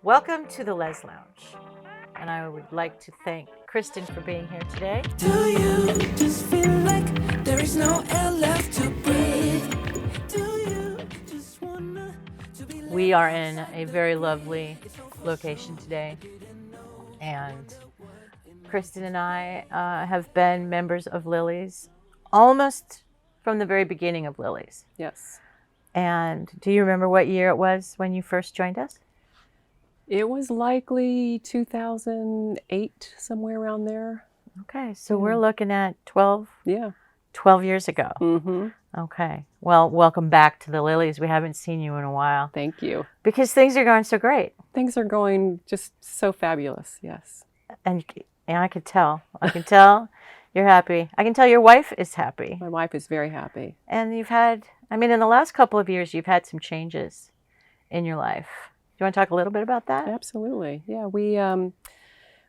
Welcome to the Les Lounge, and I would like to thank Kristen for being here today. Do you just feel like there is no air left to breathe? Do you just wanna to be We are in a very lovely location today, and Kristen and I have been members of Lily's almost from the very beginning of Lily's. Yes. And do you remember what year it was when you first joined us? It was likely 2008, somewhere around there. Okay, so we're looking at 12 Yeah. years ago. Mm-hmm. Okay. Well, welcome back to the Lilies. We haven't seen you in a while Thank you. because things are going so great. Things are going just so fabulous. Yes. And I could tell. I can tell you're happy. I can tell your wife is happy. My wife is very happy. And you've had, in the last couple of years, you've had some changes in your life. Do you want to talk a little bit about that? Absolutely. Yeah. We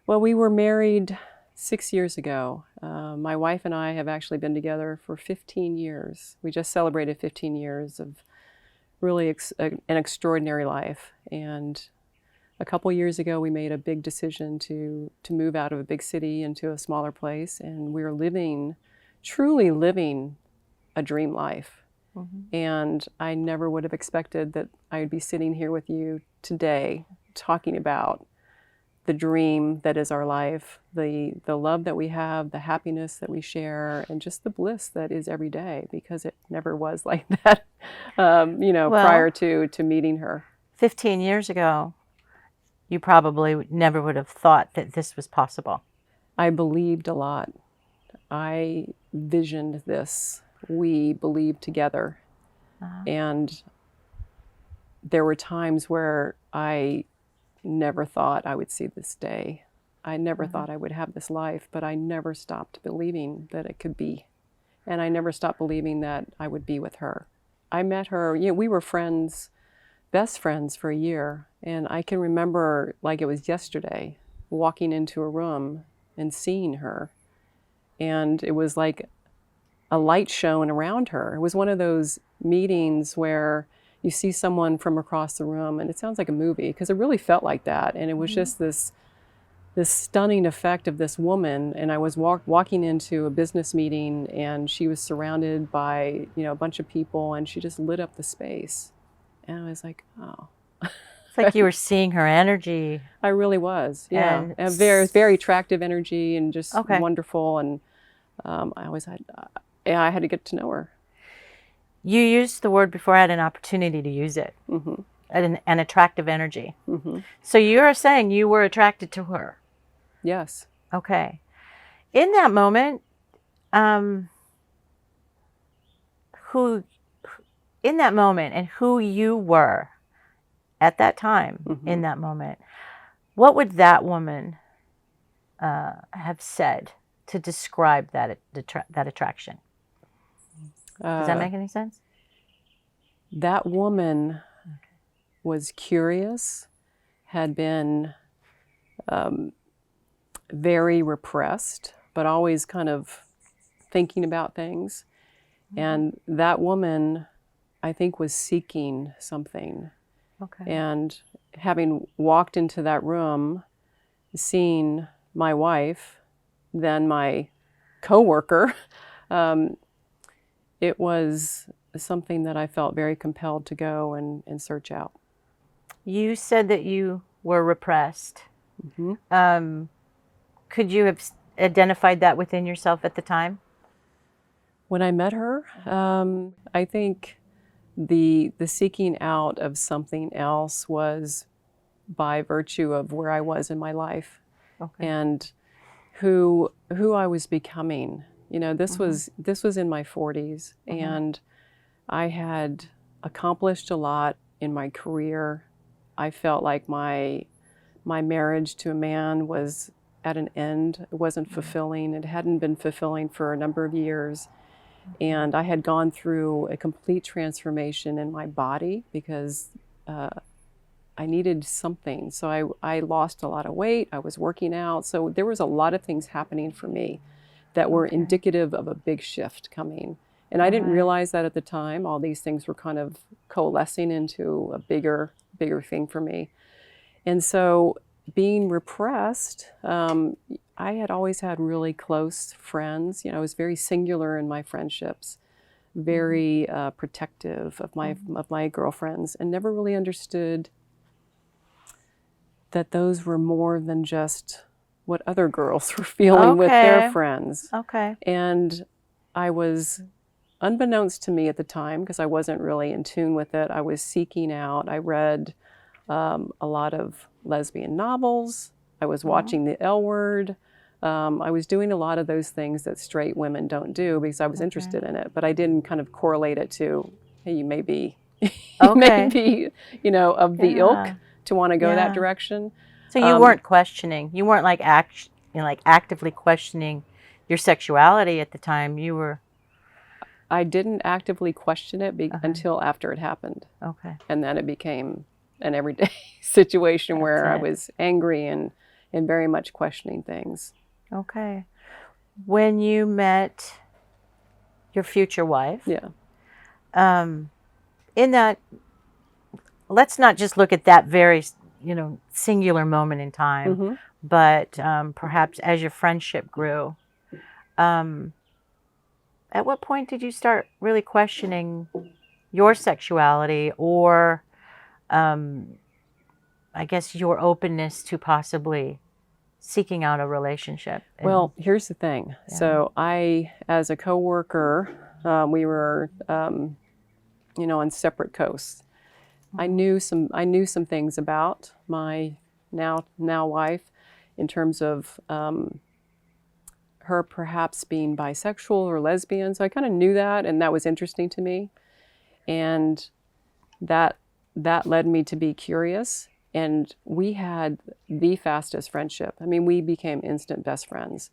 were married 6 years ago. My wife and I have actually been together for 15 years. We just celebrated 15 years of really an extraordinary life. And a couple years ago, we made a big decision to move out of a big city into a smaller place. And we're truly living a dream life. Mm-hmm. And I never would have expected that I would be sitting here with you today talking about the dream that is our life, the love that we have, the happiness that we share, and just the bliss that is every day, because it never was like that, prior to meeting her. 15 years ago, you probably never would have thought that this was possible. I believed a lot. I visioned this. We believed together. And there were times where I never thought I would see this day. I never thought I would have this life, but I never stopped believing that it could be. And I never stopped believing that I would be with her. I met her, we were friends, best friends for a year. And I can remember like it was yesterday, walking into a room and seeing her. And it was like a light shone around her. It was one of those meetings where you see someone from across the room, and it sounds like a movie because it really felt like that. And it was just this stunning effect of this woman. And I was walking into a business meeting, and she was surrounded by a bunch of people, and she just lit up the space. And I was like, oh. It's like you were seeing her energy. I really was, yeah. And very, very attractive energy, and just wonderful. And I had to get to know her. You used the word before I had an opportunity to use it. Mm-hmm. An attractive energy. Mm-hmm. So you're saying you were attracted to her? Yes. Okay. In that moment, who you were at that time, in that moment, what would that woman have said to describe that attraction? Does that make any sense? That woman was curious, had been very repressed, but always kind of thinking about things. Mm-hmm. And that woman, I think, was seeking something. Okay. And having walked into that room, seeing my wife, then my coworker, it was something that I felt very compelled to go and search out. You said that you were repressed. Mm-hmm. Could you have identified that within yourself at the time? When I met her, I think the seeking out of something else was by virtue of where I was in my life, and who I was becoming. This was in my 40s, and I had accomplished a lot in my career. I felt like my marriage to a man was at an end. It wasn't fulfilling. It hadn't been fulfilling for a number of years. And I had gone through a complete transformation in my body because I needed something. So I lost a lot of weight. I was working out. So there was a lot of things happening for me that were indicative of a big shift coming. And I didn't realize that at the time. All these things were kind of coalescing into a bigger thing for me. And so being repressed, I had always had really close friends. You know, I was very singular in my friendships, very protective of my girlfriends, and never really understood that those were more than just what other girls were feeling with their friends. Okay. And I was, unbeknownst to me at the time, because I wasn't really in tune with it, I was seeking out. I read a lot of lesbian novels. I was watching The L Word. I was doing a lot of those things that straight women don't do because I was interested in it, but I didn't kind of correlate it to, hey, you may be, you may be, you know, of the ilk to want to go that direction. So you weren't questioning. You weren't like actively questioning your sexuality at the time. You were. I didn't actively question it until after it happened. Okay. And then it became an everyday situation where I was angry and very much questioning things. Okay. When you met your future wife, in that, let's not just look at that very, you know, singular moment in time, but perhaps as your friendship grew, at what point did you start really questioning your sexuality or, I guess, your openness to possibly seeking out a relationship? Well, here's the thing. So I, as a coworker, we were, you know, on separate coasts. I knew some things about my now wife in terms of her perhaps being bisexual or lesbian. So I kind of knew that, and that was interesting to me. And that led me to be curious. And we had the fastest friendship. I mean, we became instant best friends.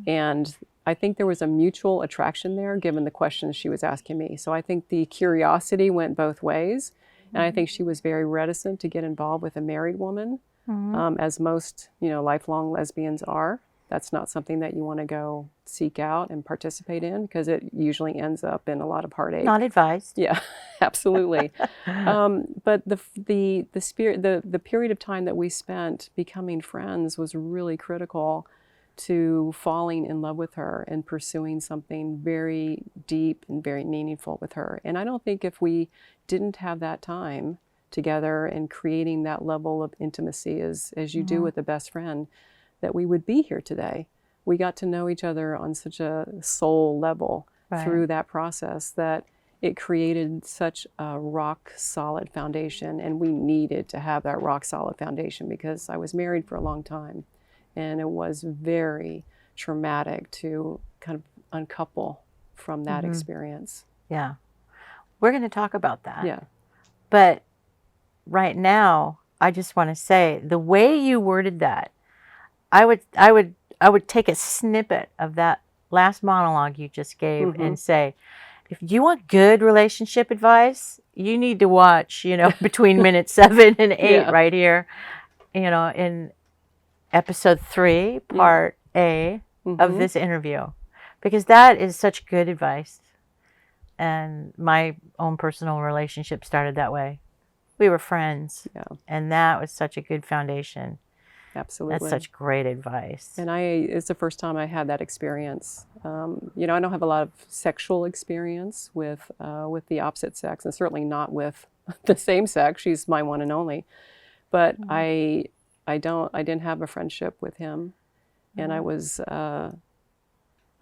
And I think there was a mutual attraction there, given the questions she was asking me. So I think the curiosity went both ways. And I think she was very reticent to get involved with a married woman, as most, you know, lifelong lesbians are. That's not something that you want to go seek out and participate in because it usually ends up in a lot of heartache. Not advised. Yeah, absolutely. But the spirit, the period of time that we spent becoming friends was really critical to falling in love with her and pursuing something very deep and very meaningful with her. And I don't think if we didn't have that time together and creating that level of intimacy as you do with a best friend, that we would be here today. We got to know each other on such a soul level through that process that it created such a rock solid foundation. And we needed to have that rock solid foundation because I was married for a long time. And it was very traumatic to kind of uncouple from that experience. Yeah. We're going to talk about that. Yeah. But right now, I just want to say the way you worded that, I would take a snippet of that last monologue you just gave and say, if you want good relationship advice, you need to watch, you know, between minutes 7 and 8 right here, you know, in episode 3, part A of this interview, because that is such good advice. And my own personal relationship started that way. We were friends, and that was such a good foundation. Absolutely. That's such great advice. And it's the first time I had that experience. You know, I don't have a lot of sexual experience with the opposite sex, and certainly not with the same sex. She's my one and only. But I didn't have a friendship with him, and I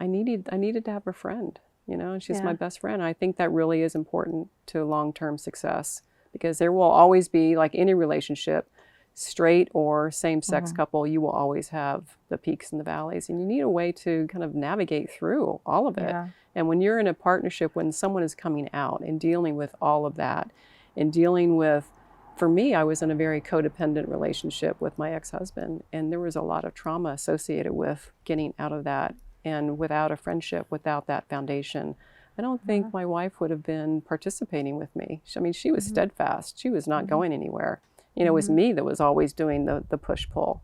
needed to have a friend, you know, and she's my best friend. I think that really is important to long-term success because there will always be, like any relationship, straight or same-sex couple, you will always have the peaks and the valleys, and you need a way to kind of navigate through all of it. And when you're in a partnership, when someone is coming out and dealing with all of that and dealing with, for me, I was in a very codependent relationship with my ex-husband, and there was a lot of trauma associated with getting out of that. And without a friendship, without that foundation, I don't think my wife would have been participating with me. I mean, she was steadfast. She was not going anywhere. You know, it was me that was always doing the push-pull.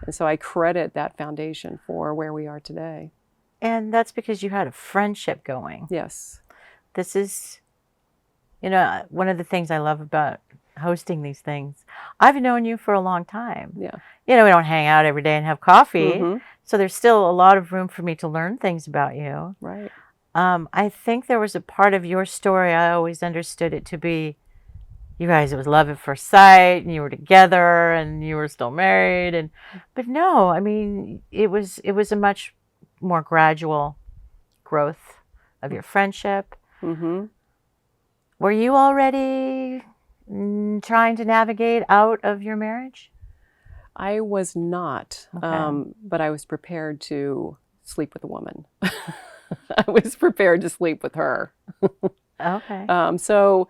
And so I credit that foundation for where we are today. And that's because you had a friendship going. Yes. This is, you know, one of the things I love about hosting these things. I've known you for a long time. Yeah. You know, we don't hang out every day and have coffee, Mm-hmm. so there's still a lot of room for me to learn things about you. Right. I think there was a part of your story I always understood it to be, you guys, it was love at first sight, and you were together, and you were still married, but no, I mean, it was a much more gradual growth of your friendship. Mm-hmm. Were you already trying to navigate out of your marriage? I was not, Okay. but I was prepared to sleep with a woman. I was prepared to sleep with her. Okay. So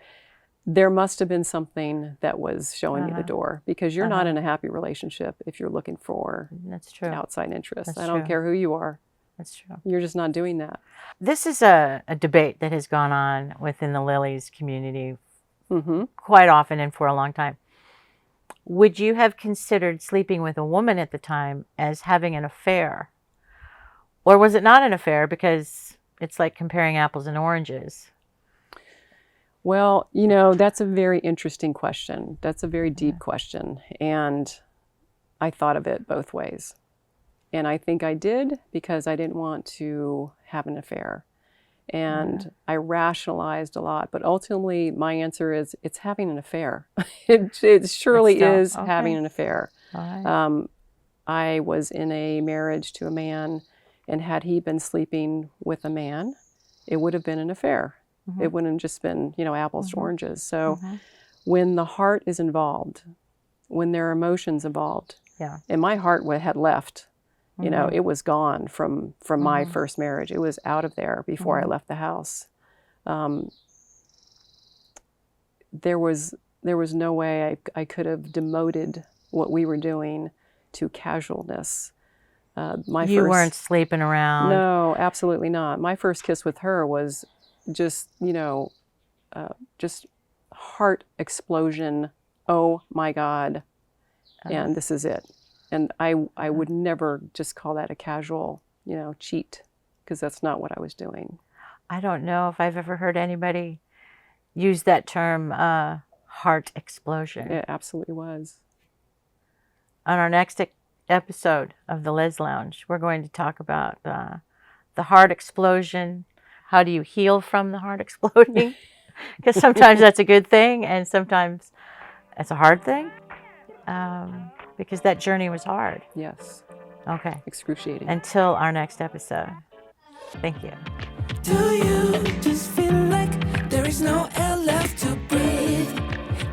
there must have been something that was showing me the door, because you're not in a happy relationship if you're looking for That's true. outside interests. That's I don't true. care who you are. That's true. You're just not doing that. This is a debate that has gone on within the Lilies community Mm-hmm. quite often and for a long time. Would you have considered sleeping with a woman at the time as having an affair? Or was it not an affair because it's like comparing apples and oranges? Well, you know, that's a very interesting question. That's a very deep question. And I thought of it both ways. And I think I did because I didn't want to have an affair. And I rationalized a lot. But ultimately, my answer is it's having an affair. It surely is having an affair. All right. I was in a marriage to a man, and had he been sleeping with a man, it would have been an affair. It wouldn't have just been, you know, apples to oranges. So when the heart is involved, when there are emotions involved, Yeah. and my heart had left, you know, it was gone from my first marriage. It was out of there before I left the house. There was no way I could have demoted what we were doing to casualness. You weren't sleeping around. No, absolutely not. My first kiss with her was just, you know, just heart explosion. Oh my God. And this is it. And I would never just call that a casual, you know, cheat, because that's not what I was doing. I don't know if I've ever heard anybody use that term, heart explosion. It absolutely was. On our next episode of the Les Lounge, we're going to talk about the heart explosion. How do you heal from the heart exploding? Because sometimes that's a good thing, and sometimes it's a hard thing. Because that journey was hard. Yes. Okay. Excruciating. Until our next episode. Thank you. Do you just feel like there is no air left to breathe?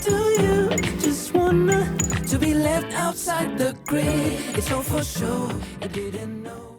Do you just wanna to be left outside the grid? It's all for sure, you didn't know.